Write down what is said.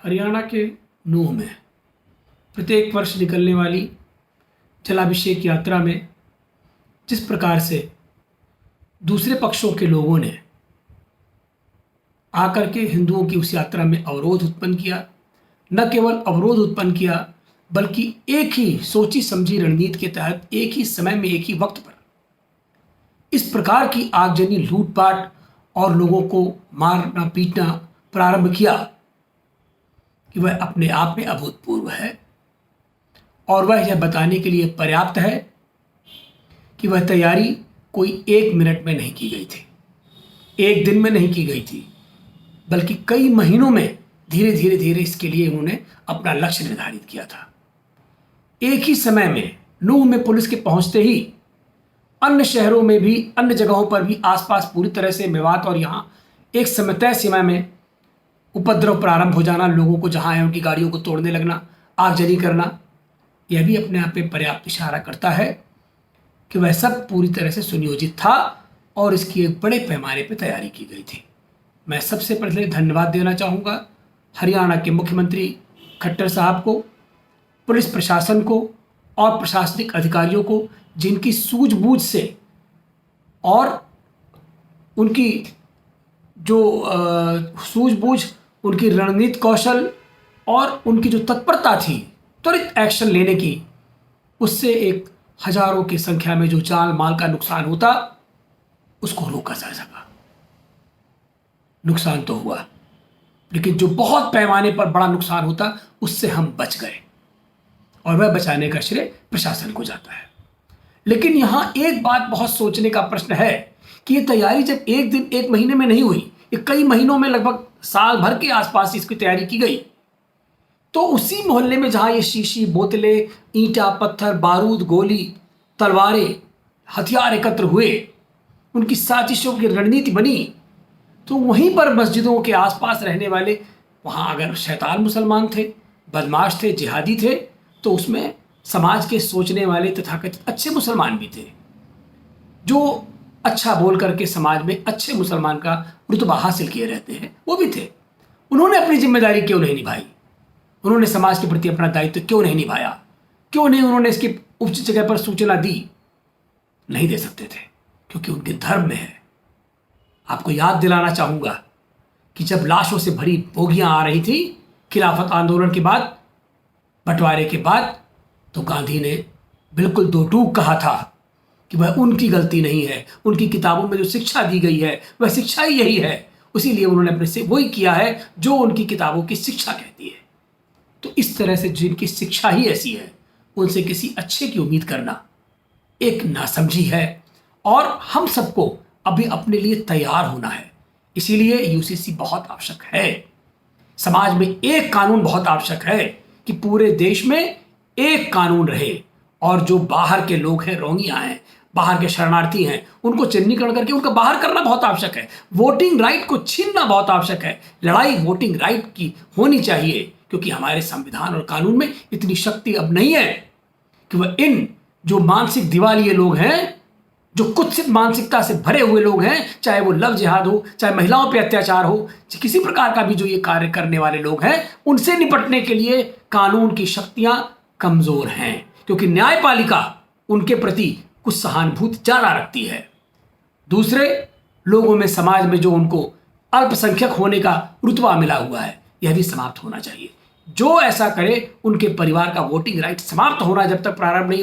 हरियाणा के नूंह में प्रत्येक वर्ष निकलने वाली जलाभिषेक यात्रा में जिस प्रकार से दूसरे पक्षों के लोगों ने आकर के हिंदुओं की उस यात्रा में अवरोध उत्पन्न किया, न केवल अवरोध उत्पन्न किया बल्कि एक ही सोची समझी रणनीति के तहत एक ही समय में एक ही वक्त पर इस प्रकार की आगजनी लूटपाट और लोगों को मारना पीटना प्रारंभ किया कि वह अपने आप में अभूतपूर्व है और वह यह बताने के लिए पर्याप्त है कि वह तैयारी कोई 1 मिनट में नहीं की गई थी, 1 दिन में नहीं की गई थी, बल्कि कई महीनों में धीरे धीरे इसके लिए उन्होंने अपना लक्ष्य निर्धारित किया था। एक ही समय में नूंह में पुलिस के पहुंचते ही अन्य शहरों में भी, अन्य जगहों पर भी आसपास पूरी तरह से मेवात और यहाँ एक समय तय सीमा में उपद्रव प्रारंभ हो जाना, लोगों को जहाँ है उनकी गाड़ियों को तोड़ने लगना, आगजनी करना, यह भी अपने आप में पर्याप्त इशारा करता है कि वह सब पूरी तरह से सुनियोजित था और इसकी एक बड़े पैमाने पर तैयारी की गई थी। मैं सबसे पहले धन्यवाद देना चाहूँगा हरियाणा के मुख्यमंत्री खट्टर साहब को, पुलिस प्रशासन को और प्रशासनिक अधिकारियों को, जिनकी सूझबूझ से और उनकी जो सूझबूझ, उनकी रणनीति कौशल और उनकी जो तत्परता थी त्वरित एक्शन लेने की, उससे एक हजारों की संख्या में जो जान माल का नुकसान होता उसको रोका जा सका। नुकसान तो हुआ लेकिन जो बहुत पैमाने पर बड़ा नुकसान होता उससे हम बच गए और वह बचाने का श्रेय प्रशासन को जाता है। लेकिन यहां एक बात बहुत सोचने का प्रश्न है कि ये तैयारी जब 1 दिन 1 महीने में नहीं हुई, ये कई महीनों में लगभग साल भर के आसपास इसकी तैयारी की गई, तो उसी मोहल्ले में जहां ये शीशी, बोतलें, ईंटा, पत्थर, बारूद, गोली, तलवारें, हथियार एकत्र हुए, उनकी साजिशों की रणनीति बनी, तो वहीं पर मस्जिदों के आसपास रहने वाले, वहाँ अगर शैतान मुसलमान थे, बदमाश थे, जिहादी थे, तो उसमें समाज के सोचने वाले तथाकथित अच्छे मुसलमान भी थे, जो अच्छा बोल करके समाज में अच्छे मुसलमान का रुतबा हासिल किए रहते हैं, वो भी थे। उन्होंने अपनी जिम्मेदारी क्यों नहीं निभाई? उन्होंने समाज के प्रति अपना दायित्व क्यों नहीं निभाया? क्यों नहीं उन्होंने इसकी उचित जगह पर सूचना दी? नहीं दे सकते थे क्योंकि उनके धर्म में है। आपको याद दिलाना चाहूँगा कि जब लाशों से भरी बोगियां आ रही थी खिलाफत आंदोलन के बाद, बंटवारे के बाद, तो गांधी ने बिल्कुल दो टूक कहा था कि वह उनकी गलती नहीं है, उनकी किताबों में जो शिक्षा दी गई है वह शिक्षा ही यही है, इसीलिए उन्होंने अपने से वही किया है जो उनकी किताबों की शिक्षा कहती है। तो इस तरह से जिनकी शिक्षा ही ऐसी है उनसे किसी अच्छे की उम्मीद करना एक नासमझी है और हम सबको अभी अपने लिए तैयार होना है। इसीलिए यूसीसी बहुत आवश्यक है। समाज में एक कानून बहुत आवश्यक है कि पूरे देश में एक कानून रहे और जो बाहर के लोग हैं, रोंगियां हैं, बाहर के शरणार्थी हैं, उनको चिन्हीकरण करके उनका बाहर करना बहुत आवश्यक है। वोटिंग राइट को छीनना बहुत आवश्यक है। लड़ाई वोटिंग राइट की होनी चाहिए क्योंकि हमारे संविधान और कानून में इतनी शक्ति अब नहीं है कि वह इन जो मानसिक दिवालिये लोग हैं, जो कुत्सित मानसिकता से भरे हुए लोग हैं, चाहे वो लव जिहाद हो, चाहे महिलाओं पे अत्याचार हो, किसी प्रकार का भी जो ये कार्य करने वाले लोग हैं, उनसे निपटने के लिए कानून की शक्तियां कमजोर हैं क्योंकि न्यायपालिका उनके प्रति कुछ सहानुभूति ज्यादा रखती है। दूसरे लोगों में, समाज में जो उनको अल्पसंख्यक होने का रुतबा मिला हुआ है, यह भी समाप्त होना चाहिए। जो ऐसा करे उनके परिवार का वोटिंग राइट समाप्त होना जब तक प्रारंभ नहीं हो